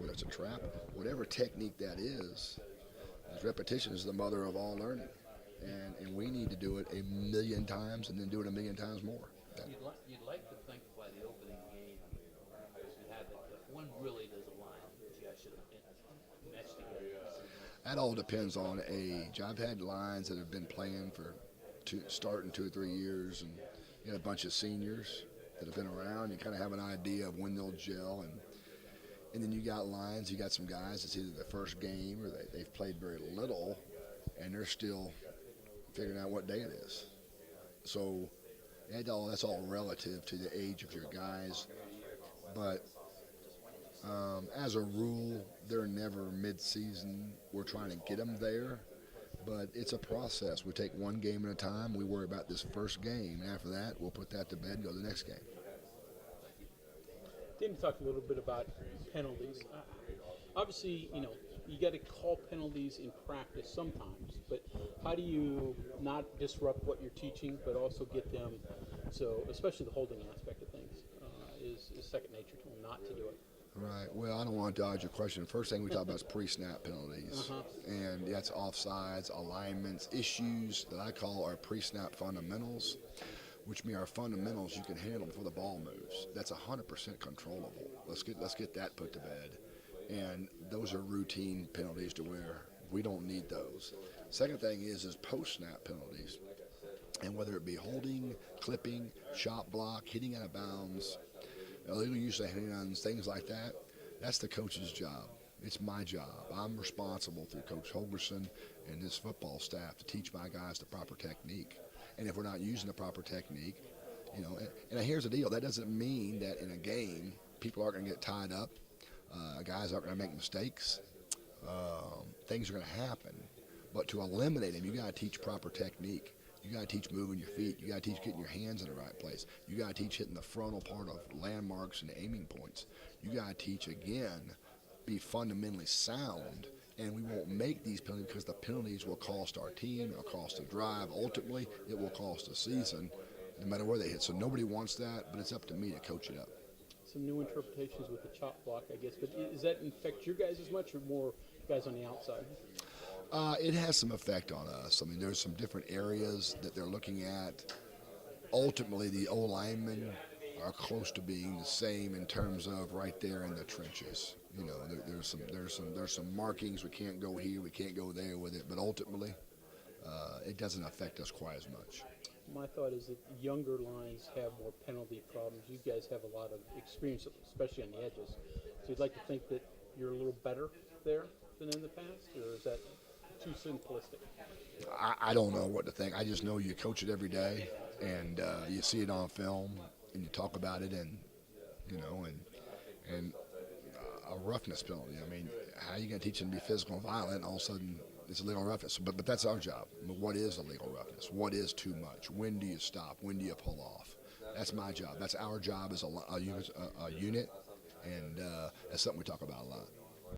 whether it's a trap, whatever technique that is repetition is the mother of all learning. And we need to do it a million times and then do it a million times more. You'd like to think by the opening game you have it, if one really does a line, gee, I should have meshed together. That all depends on age. I've had lines that have been playing for starting 2 or 3 years, and you got a bunch of seniors that have been around. You kind of have an idea of when they'll gel, and then you got lines. You got some guys. It's either the first game or they've played very little, and they're still figuring out what day it is. So that's all relative to the age of your guys. But as a rule, they're never mid-season. We're trying to get them there, but it's a process. We take one game at a time. We worry about this first game, and after that, we'll put that to bed and go to the next game. Dan talked a little bit about penalties. Obviously, you got to call penalties in practice sometimes, but how do you not disrupt what you're teaching, but also get them, so especially the holding aspect of things is second nature to them not to do it. Right. Well, I don't want to dodge your question. First thing we talk about is pre-snap penalties, and that's offsides, alignments, issues that I call our pre-snap fundamentals, which mean our fundamentals you can handle before the ball moves. That's 100% controllable. Let's get that put to bed. And those are routine penalties to where we don't need those. Second thing is post-snap penalties. And whether it be holding, clipping, shot block, hitting out of bounds, illegal use of hands, things like that, that's the coach's job. It's my job. I'm responsible through Coach Holgerson and his football staff to teach my guys the proper technique. And if we're not using the proper technique, and here's the deal, that doesn't mean that in a game people aren't going to get tied up. Guys aren't going to make mistakes. Things are going to happen. But to eliminate them, you got to teach proper technique. You got to teach moving your feet. You got to teach getting your hands in the right place. You got to teach hitting the frontal part of landmarks and aiming points. You got to teach, again, be fundamentally sound. And we won't make these penalties because the penalties will cost our team, it'll cost the drive. Ultimately, it will cost the season, no matter where they hit. So nobody wants that, but it's up to me to coach it up. Some new interpretations with the chop block, I guess. But does that affect your guys as much or more guys on the outside? It has some effect on us. I mean, there's some different areas that they're looking at. Ultimately, the O-linemen are close to being the same in terms of right there in the trenches. There's some markings. We can't go here, we can't go there with it. But ultimately, it doesn't affect us quite as much. My thought is that younger lines have more penalty problems. You guys have a lot of experience, especially on the edges. So you'd like to think that you're a little better there than in the past, or is that too simplistic? I don't know what to think. I just know you coach it every day, and you see it on film, and you talk about it, and a roughness penalty. I mean, how are you going to teach them to be physical and violent, and all of a sudden it's illegal roughness? But that's our job. I mean, what is illegal roughness? What is too much? When do you stop? When do you pull off? That's my job. That's our job as a unit, and that's something we talk about a lot.